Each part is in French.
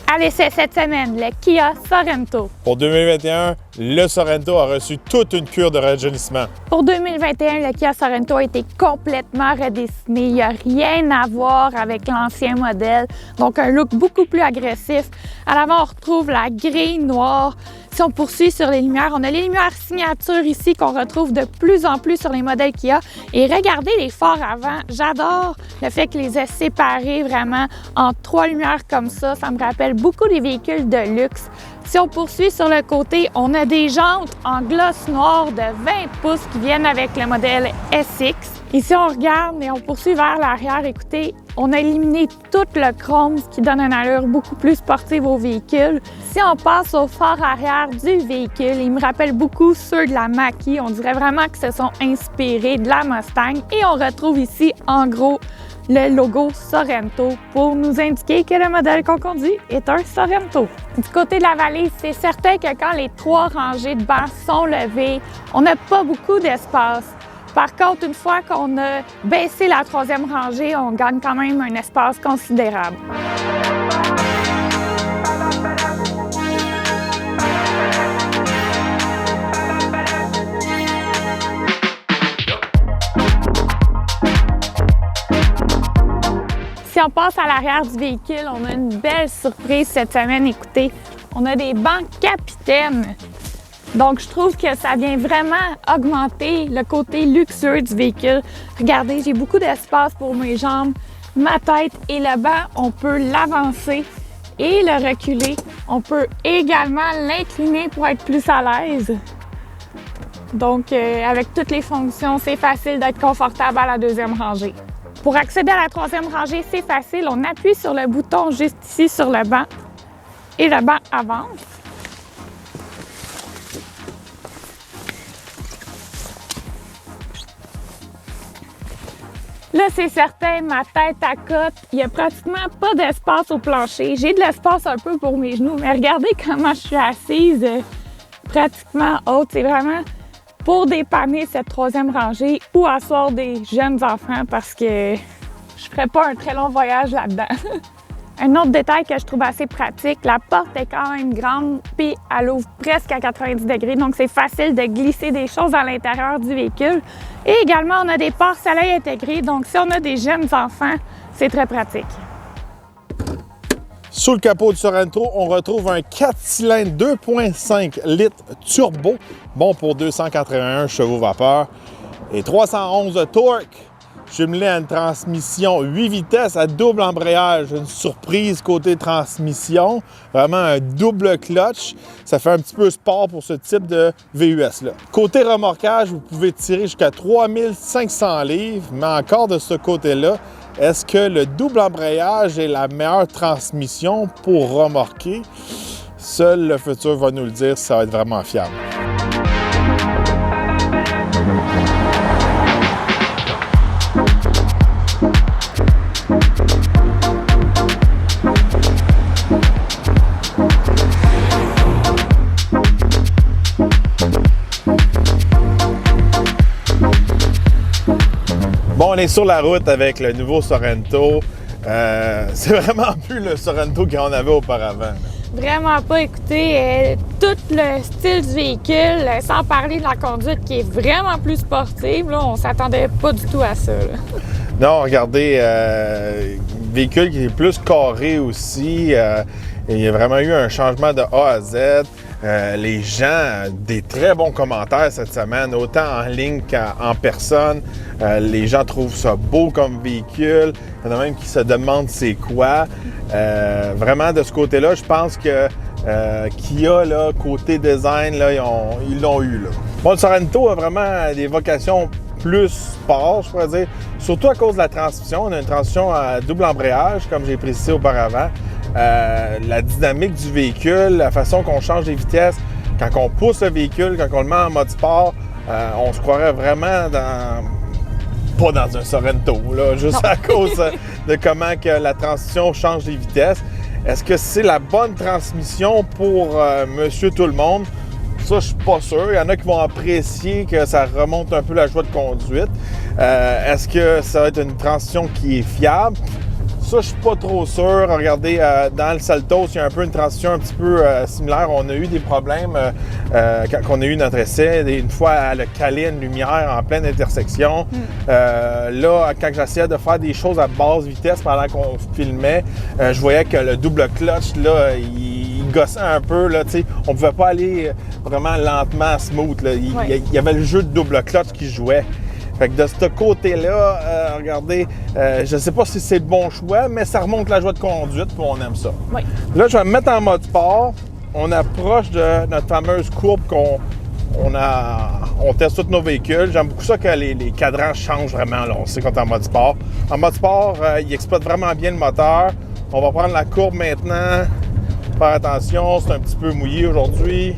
À l'essai cette semaine, le Kia Sorento. Pour 2021, le Sorento a reçu toute une cure de rajeunissement. Pour 2021, le Kia Sorento a été complètement redessiné. Il n'y a rien à voir avec l'ancien modèle. Donc, un look beaucoup plus agressif. À l'avant, on retrouve la grille noire. Si on poursuit sur les lumières, on a les lumières signature ici qu'on retrouve de plus en plus sur les modèles Kia. Et regardez les phares avant. J'adore le fait qu'ils les aient séparés vraiment en 3 lumières comme ça. Ça me rappelle beaucoup des véhicules de luxe. Si on poursuit sur le côté, on a des jantes en gloss noir de 20 pouces qui viennent avec le modèle SX. Ici, on regarde et on poursuit vers l'arrière. Écoutez, on a éliminé tout le chrome, ce qui donne une allure beaucoup plus sportive au véhicule. Si on passe au phare arrière du véhicule, il me rappelle beaucoup ceux de la Mach-E. On dirait vraiment que se sont inspirés de la Mustang. Et on retrouve ici, en gros, le logo Sorento pour nous indiquer que le modèle qu'on conduit est un Sorento. Du côté de la valise, c'est certain que quand les 3 rangées de bancs sont levées, on n'a pas beaucoup d'espace. Par contre, une fois qu'on a baissé la 3e rangée, on gagne quand même un espace considérable. Si on passe à l'arrière du véhicule, on a une belle surprise cette semaine. Écoutez, on a des bancs capitaines. Donc, je trouve que ça vient vraiment augmenter le côté luxueux du véhicule. Regardez, j'ai beaucoup d'espace pour mes jambes, ma tête et le banc. On peut l'avancer et le reculer. On peut également l'incliner pour être plus à l'aise. Donc, avec toutes les fonctions, c'est facile d'être confortable à la 2e rangée. Pour accéder à la 3e rangée, c'est facile. On appuie sur le bouton juste ici sur le banc et le banc avance. Là, c'est certain, ma tête à cote, il n'y a pratiquement pas d'espace au plancher. J'ai de l'espace un peu pour mes genoux, mais regardez comment je suis assise, pratiquement haute. C'est vraiment pour dépanner cette 3e rangée ou asseoir des jeunes enfants parce que je ne ferais pas un très long voyage là-dedans. Un autre détail que je trouve assez pratique, la porte est quand même grande puis elle ouvre presque à 90 degrés, donc c'est facile de glisser des choses à l'intérieur du véhicule. Et également, on a des pare-soleil intégrés, donc si on a des jeunes enfants, c'est très pratique. Sous le capot du Sorento, on retrouve un 4 cylindres 2,5 litres turbo, bon pour 281 chevaux vapeur et 311 de torque. Jumelé à une transmission 8 vitesses à double embrayage, une surprise côté transmission, vraiment un double clutch. Ça fait un petit peu sport pour ce type de VUS-là. Côté remorquage, vous pouvez tirer jusqu'à 3500 livres, mais encore de ce côté-là, est-ce que le double embrayage est la meilleure transmission pour remorquer? Seul le futur va nous le dire si ça va être vraiment fiable. Bon, on est sur la route avec le nouveau Sorento. C'est vraiment plus le Sorento qu'on avait auparavant. Vraiment pas. Écoutez, tout le style du véhicule, sans parler de la conduite qui est vraiment plus sportive, là, on s'attendait pas du tout à ça. Là. Non, regardez, véhicule qui est plus carré aussi. Il y a vraiment eu un changement de A à Z. Les gens, des très bons commentaires cette semaine, autant en ligne qu'en personne. Les gens trouvent ça beau comme véhicule. Il y en a même qui se demandent c'est quoi. Vraiment, de ce côté-là, je pense que Kia, là, côté design, là, ils l'ont eu. Là. Bon, le Sorento a vraiment des vocations plus sport, je pourrais dire. Surtout à cause de la transmission. On a une transmission à double embrayage, comme j'ai précisé auparavant. La dynamique du véhicule, la façon qu'on change les vitesses, quand on pousse le véhicule, quand on le met en mode sport, on se croirait vraiment pas dans un Sorento, là, juste à cause de comment que la transmission change les vitesses. Est-ce que c'est la bonne transmission pour monsieur tout le monde? Ça, je suis pas sûr. Il y en a qui vont apprécier que ça remonte un peu la joie de conduite. Est-ce que ça va être une transition qui est fiable? Ça, je suis pas trop sûr. Regardez, dans le Saltos, il y a un peu une transition un petit peu similaire. On a eu des problèmes quand on a eu notre essai. Une fois, elle a calé une lumière en pleine intersection. Là, quand j'essayais de faire des choses à basse vitesse pendant qu'on filmait, je voyais que le double clutch, là, il gossait un peu. Là, on pouvait pas aller vraiment lentement, smooth. Là. Il y avait le jeu de double clutch qui jouait. Fait que de ce côté-là, regardez, je ne sais pas si c'est le bon choix, mais ça remonte la joie de conduite, puis on aime ça. Oui. Là, je vais me mettre en mode sport. On approche de notre fameuse courbe on teste tous nos véhicules. J'aime beaucoup ça que les cadrans changent vraiment, là, on sait qu'on est en mode sport. En mode sport, il exploite vraiment bien le moteur. On va prendre la courbe maintenant. Faire attention, c'est un petit peu mouillé aujourd'hui.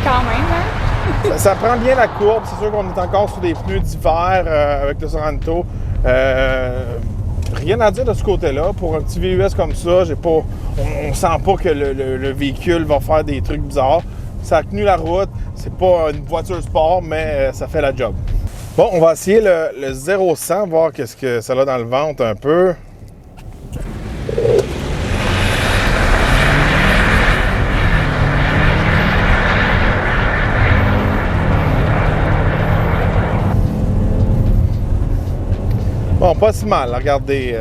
Quand même, hein? Ça prend bien la courbe. C'est sûr qu'on est encore sur des pneus d'hiver avec le Sorento. Rien à dire de ce côté-là. Pour un petit VUS comme ça, on sent pas que le véhicule va faire des trucs bizarres. Ça a tenu la route. C'est pas une voiture sport, mais ça fait la job. Bon, on va essayer le 0-100, voir qu'est-ce que ça a dans le ventre un peu. Bon, pas si mal. Regardez,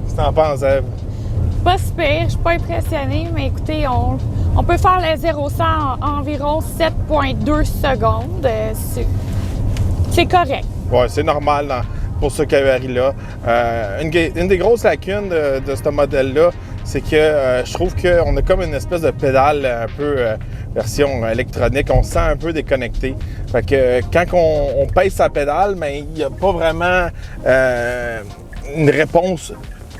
si t'en penses, Ève. Pas super, je suis pas impressionnée, mais écoutez, on peut faire le 0-100 en environ 7,2 secondes. C'est correct. Oui, c'est normal pour ce gabarit-là. Une des grosses lacunes de ce modèle-là, c'est que je trouve qu'on a comme une espèce de pédale un peu version électronique. On se sent un peu déconnecté. Fait que quand on pèse sa pédale, mais il n'y a pas vraiment une réponse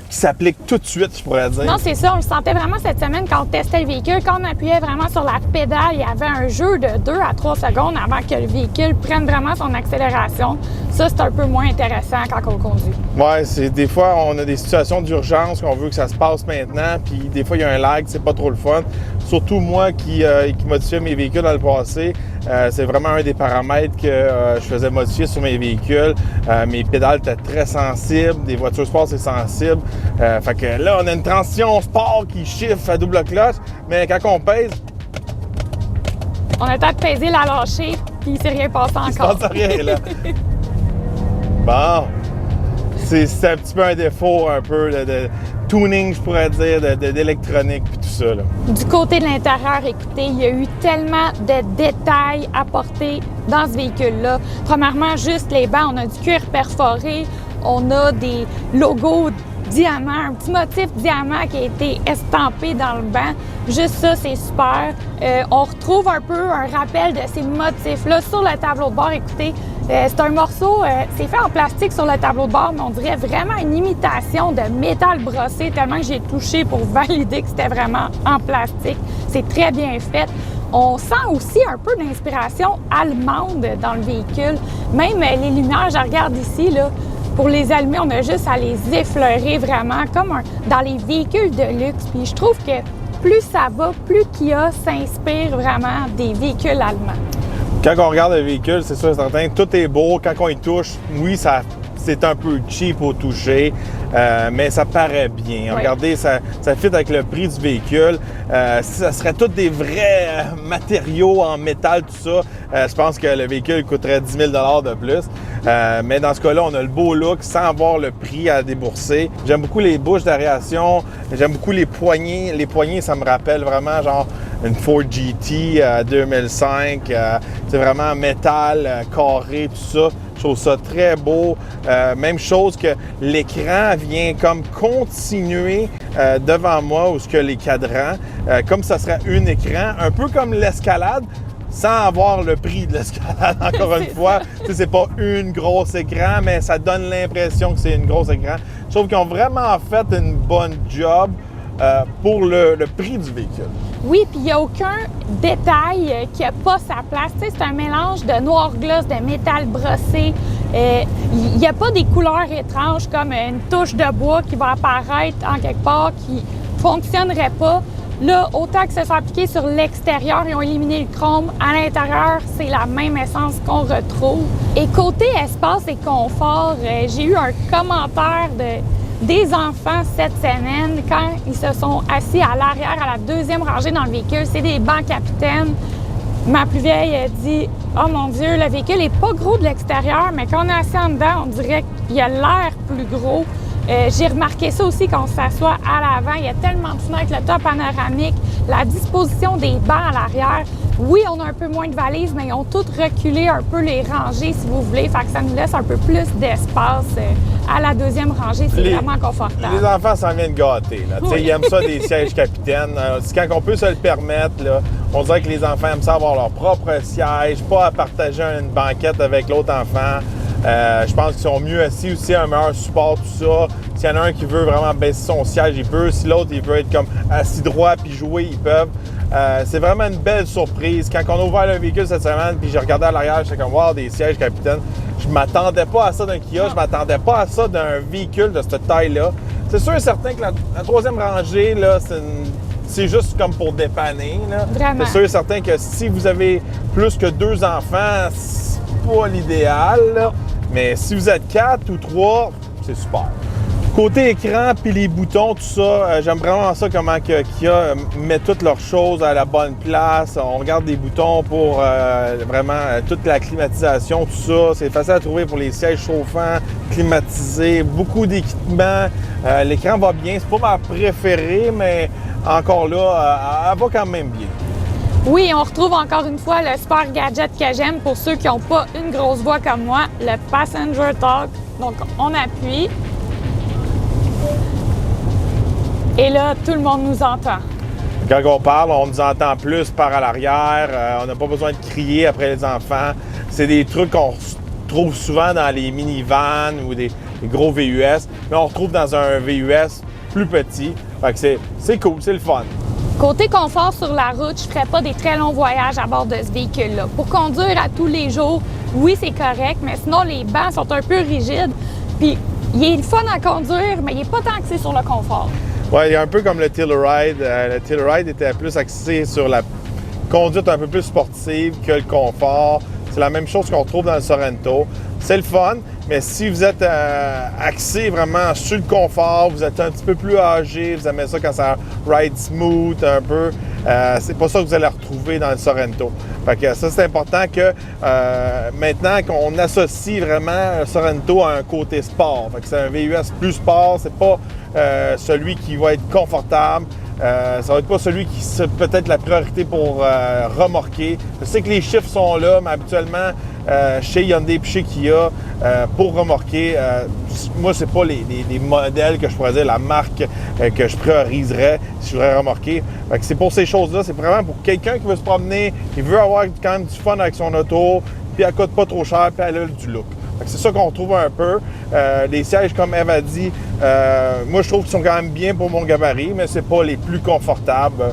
qui s'applique tout de suite, je pourrais dire. Non, c'est ça. On le sentait vraiment cette semaine quand on testait le véhicule. Quand on appuyait vraiment sur la pédale, il y avait un jeu de 2 à 3 secondes avant que le véhicule prenne vraiment son accélération. Ça, c'est un peu moins intéressant quand on conduit. Oui, des fois, on a des situations d'urgence qu'on veut que ça se passe maintenant, puis des fois, il y a un lag, c'est pas trop le fun. Surtout moi qui modifiais mes véhicules dans le passé, c'est vraiment un des paramètres que je faisais modifier sur mes véhicules. Mes pédales étaient très sensibles, des voitures sport, c'est sensible. Fait que là, on a une transition sport qui chiffre à double clutch, mais quand on pèse... On a peut-être pesé la lâcher, puis il s'est rien passé encore. Il se passe rien, là. Bon, c'est un petit peu un défaut un peu de tuning, je pourrais dire, d'électronique puis tout ça. Là. Du côté de l'intérieur, écoutez, il y a eu tellement de détails apportés dans ce véhicule-là. Premièrement, juste les bancs, on a du cuir perforé, on a des logos diamants, un petit motif diamant qui a été estampé dans le banc. Juste ça, c'est super. On retrouve un peu un rappel de ces motifs-là sur le tableau de bord. Écoutez, c'est un morceau, c'est fait en plastique sur le tableau de bord, mais on dirait vraiment une imitation de métal brossé, tellement que j'ai touché pour valider que c'était vraiment en plastique. C'est très bien fait. On sent aussi un peu d'inspiration allemande dans le véhicule. Même les lumières, je regarde ici, là, pour les allumer, on a juste à les effleurer vraiment, comme dans les véhicules de luxe. Puis je trouve que plus ça va, plus Kia s'inspire vraiment des véhicules allemands. Quand on regarde le véhicule, c'est sûr et certain, tout est beau. Quand on y touche, oui, c'est un peu cheap au toucher, mais ça paraît bien. Oui. Regardez, ça fit avec le prix du véhicule. Si ça serait tous des vrais matériaux en métal, tout ça, je pense que le véhicule coûterait 10 000 $ de plus. Mais dans ce cas-là, on a le beau look sans avoir le prix à débourser. J'aime beaucoup les bouches d'aération. J'aime beaucoup les poignées. Les poignées, ça me rappelle vraiment genre une Ford GT 2005. C'est vraiment métal, carré, tout ça. Je trouve ça très beau. Même chose que l'écran vient comme continuer devant moi où ce que les cadrans, comme ça serait un écran, un peu comme l'escalade, sans avoir le prix de l'escalade, encore une fois. C'est pas une grosse écran, mais ça donne l'impression que c'est une grosse écran. Je trouve qu'ils ont vraiment fait une bonne job pour le prix du véhicule. Oui, puis il n'y a aucun détail qui n'a pas sa place. Tu sais, c'est un mélange de noir gloss, de métal brossé. Il n'y a pas des couleurs étranges comme une touche de bois qui va apparaître en quelque part qui ne fonctionnerait pas. Là, autant que ça soit appliqué sur l'extérieur, ils ont éliminé le chrome. À l'intérieur, c'est la même essence qu'on retrouve. Et côté espace et confort, j'ai eu un commentaire des enfants cette semaine quand ils se sont assis à l'arrière, à la deuxième rangée dans le véhicule. C'est des bancs capitaines. Ma plus vieille a dit « Oh mon Dieu, le véhicule n'est pas gros de l'extérieur, mais quand on est assis en dedans, on dirait qu'il a l'air plus gros. » J'ai remarqué ça aussi quand on s'assoit à l'avant. Il y a tellement de fenêtres, le toit panoramique, la disposition des bancs à l'arrière. Oui, on a un peu moins de valises, mais ils ont toutes reculé un peu les rangées, si vous voulez. Fait que ça nous laisse un peu plus d'espace à la deuxième rangée. C'est vraiment confortable. Les enfants s'en viennent gâter. Là. Oui. Ils aiment ça des sièges capitaines. Quand on peut se le permettre, là, on dirait que les enfants aiment ça avoir leur propre siège, pas à partager une banquette avec l'autre enfant. Je pense qu'ils sont mieux assis aussi, un meilleur support, tout ça. S'il y en a un qui veut vraiment baisser son siège, il peut. Si l'autre, il veut être comme assis droit puis jouer, ils peuvent. C'est vraiment une belle surprise. Quand on a ouvert le véhicule cette semaine, puis j'ai regardé à l'arrière, j'étais comme, wow, des sièges capitaine. Je m'attendais pas à ça d'un Kia, je m'attendais pas à ça d'un véhicule de cette taille-là. C'est sûr et certain que la troisième rangée, là, c'est juste comme pour dépanner. C'est sûr et certain que si vous avez plus que 2 enfants, c'est pas l'idéal. Là. Mais si vous êtes 4 ou 3, c'est super. Côté écran puis les boutons, tout ça, j'aime vraiment ça comment Kia met toutes leurs choses à la bonne place. On regarde des boutons pour vraiment toute la climatisation, tout ça. C'est facile à trouver pour les sièges chauffants, climatisés, beaucoup d'équipements. L'écran va bien. C'est pas ma préférée, mais encore là, elle va quand même bien. Oui, on retrouve encore une fois le super gadget que j'aime pour ceux qui n'ont pas une grosse voix comme moi, le Passenger Talk. Donc, on appuie. Et là, tout le monde nous entend. Quand on parle, on nous entend plus par à l'arrière. On n'a pas besoin de crier après les enfants. C'est des trucs qu'on trouve souvent dans les minivans ou des gros VUS. Mais on retrouve dans un VUS plus petit. Fait que c'est cool, c'est le fun. Côté confort sur la route, je ne ferais pas des très longs voyages à bord de ce véhicule-là. Pour conduire à tous les jours, oui, c'est correct, mais sinon, les bancs sont un peu rigides. Puis, il est le fun à conduire, mais il n'est pas tant axé sur le confort. Oui, il est un peu comme le Telluride. Le Telluride était plus axé sur la conduite un peu plus sportive que le confort. C'est la même chose qu'on retrouve dans le Sorento. C'est le fun, mais si vous êtes axé vraiment sur le confort, vous êtes un petit peu plus âgé, vous aimez ça quand ça ride smooth un peu, c'est pas ça que vous allez retrouver dans le Sorento. Fait que ça, c'est important que maintenant qu'on associe vraiment le Sorento à un côté sport. Fait que c'est un VUS plus sport, c'est pas celui qui va être confortable. Ça va être pas celui qui c'est peut-être la priorité pour remorquer. Je sais que les chiffres sont là, mais habituellement, chez Hyundai et chez Kia, pour remorquer, moi, c'est pas les modèles que je pourrais dire, la marque que je prioriserais si je voudrais remorquer. Fait que c'est pour ces choses-là, c'est vraiment pour quelqu'un qui veut se promener, qui veut avoir quand même du fun avec son auto, puis elle coûte pas trop cher, puis elle a du look. C'est ça qu'on retrouve un peu. Les sièges, comme Eve a dit, moi, je trouve qu'ils sont quand même bien pour mon gabarit, mais c'est pas les plus confortables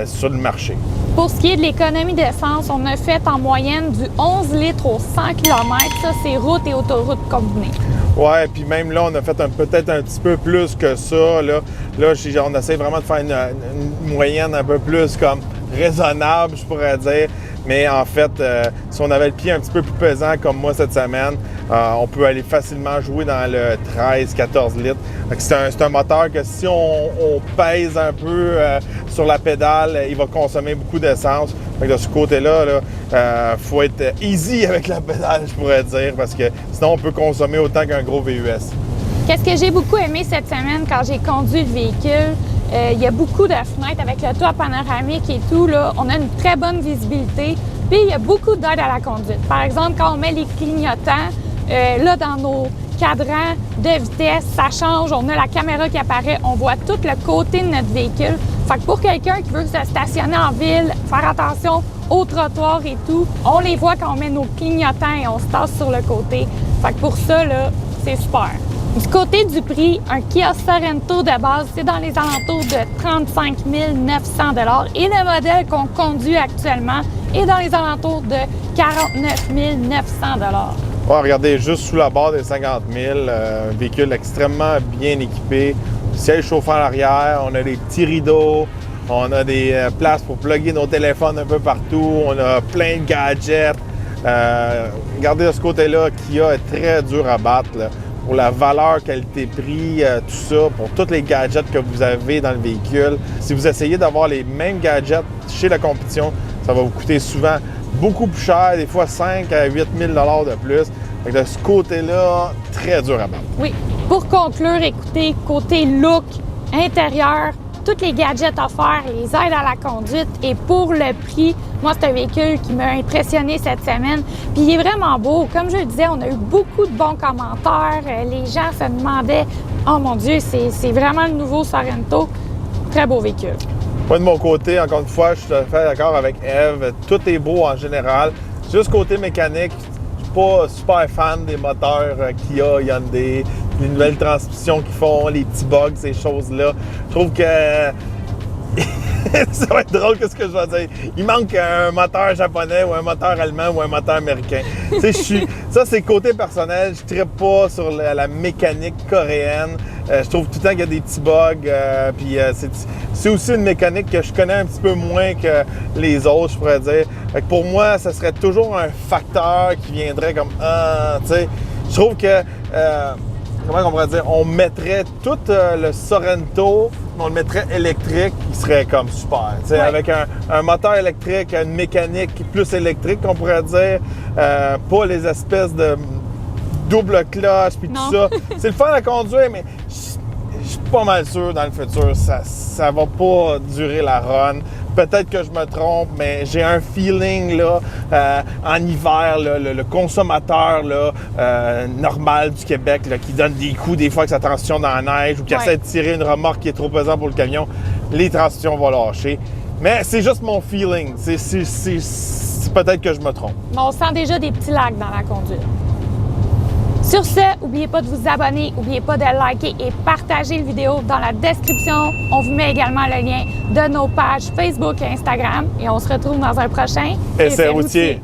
sur le marché. Pour ce qui est de l'économie d'essence, on a fait en moyenne du 11 litres aux 100 km. Ça, c'est route et autoroute combinées. Ouais, puis même là, on a fait peut-être un petit peu plus que ça. Là on essaie vraiment de faire une moyenne un peu plus comme raisonnable, je pourrais dire. Mais en fait, si on avait le pied un petit peu plus pesant comme moi cette semaine, on peut aller facilement jouer dans le 13-14 litres. C'est un moteur que si on pèse un peu sur la pédale, il va consommer beaucoup d'essence. De ce côté-là, faut être easy avec la pédale, je pourrais dire, parce que sinon on peut consommer autant qu'un gros VUS. Qu'est-ce que j'ai beaucoup aimé cette semaine quand j'ai conduit le véhicule? Il y a beaucoup de fenêtres avec le toit panoramique et tout. Là. On a une très bonne visibilité. Puis, il y a beaucoup d'aide à la conduite. Par exemple, quand on met les clignotants, Là, dans nos cadrans de vitesse, ça change. On a la caméra qui apparaît. On voit tout le côté de notre véhicule. Fait que pour quelqu'un qui veut se stationner en ville, faire attention au trottoir et tout, on les voit quand on met nos clignotants et on se tasse sur le côté. Fait que pour ça, là, c'est super. Du côté du prix, un Kia Sorento de base, c'est dans les alentours de 35 900 $ et le modèle qu'on conduit actuellement est dans les alentours de 49 900 $. Ouais, regardez, juste sous la barre des 50 000, un véhicule extrêmement bien équipé, siège chauffant à l'arrière, on a des petits rideaux, on a des places pour plugger nos téléphones un peu partout, on a plein de gadgets. Regardez de ce côté-là, Kia est très dur à battre là, pour la valeur, qualité-prix, tout ça, pour tous les gadgets que vous avez dans le véhicule. Si vous essayez d'avoir les mêmes gadgets chez la compétition, ça va vous coûter souvent beaucoup plus cher, des fois 5 à 8 000 $ de plus. Fait que de ce côté-là, très dur à battre. Oui. Pour conclure, écoutez, côté look, intérieur, tous les gadgets offerts, les aides à la conduite et pour le prix, moi, c'est un véhicule qui m'a impressionné cette semaine. Puis il est vraiment beau. Comme je le disais, on a eu beaucoup de bons commentaires. Les gens se demandaient « Oh mon Dieu, c'est vraiment le nouveau Sorento. » Très beau véhicule. Moi, de mon côté, encore une fois, je suis tout à fait d'accord avec Eve. Tout est beau en général. Juste côté mécanique, je suis pas super fan des moteurs Kia, Hyundai, les nouvelles transmissions qu'ils font, les petits bugs, ces choses-là. Je trouve que ça va être drôle, qu'est-ce que je vais dire. Il manque un moteur japonais ou un moteur allemand ou un moteur américain. Ça, c'est côté personnel. Je ne trippe pas sur la mécanique coréenne. Je trouve tout le temps qu'il y a des petits bugs. C'est aussi une mécanique que je connais un petit peu moins que les autres, je pourrais dire. Fait que pour moi, ça serait toujours un facteur qui viendrait comme je trouve que comment on pourrait dire, on mettrait tout le Sorento, on le mettrait électrique, il serait comme super. Ouais. Avec un moteur électrique, une mécanique plus électrique, on pourrait dire, pas les espèces de double cloche puis tout ça. C'est le fun à conduire, mais je suis pas mal sûr dans le futur, ça va pas durer la run. Peut-être que je me trompe, mais j'ai un feeling là, en hiver, là, le consommateur là, normal du Québec là, qui donne des coups des fois avec sa transition dans la neige ou qui essaie de tirer une remorque qui est trop pesante pour le camion, les transitions vont lâcher. Mais c'est juste mon feeling. C'est peut-être que je me trompe. Mais on sent déjà des petits lags dans la conduite. Sur ce, n'oubliez pas de vous abonner, n'oubliez pas de liker et partager la vidéo. Dans la description, on vous met également le lien de nos pages Facebook et Instagram. Et on se retrouve dans un prochain Essai routier.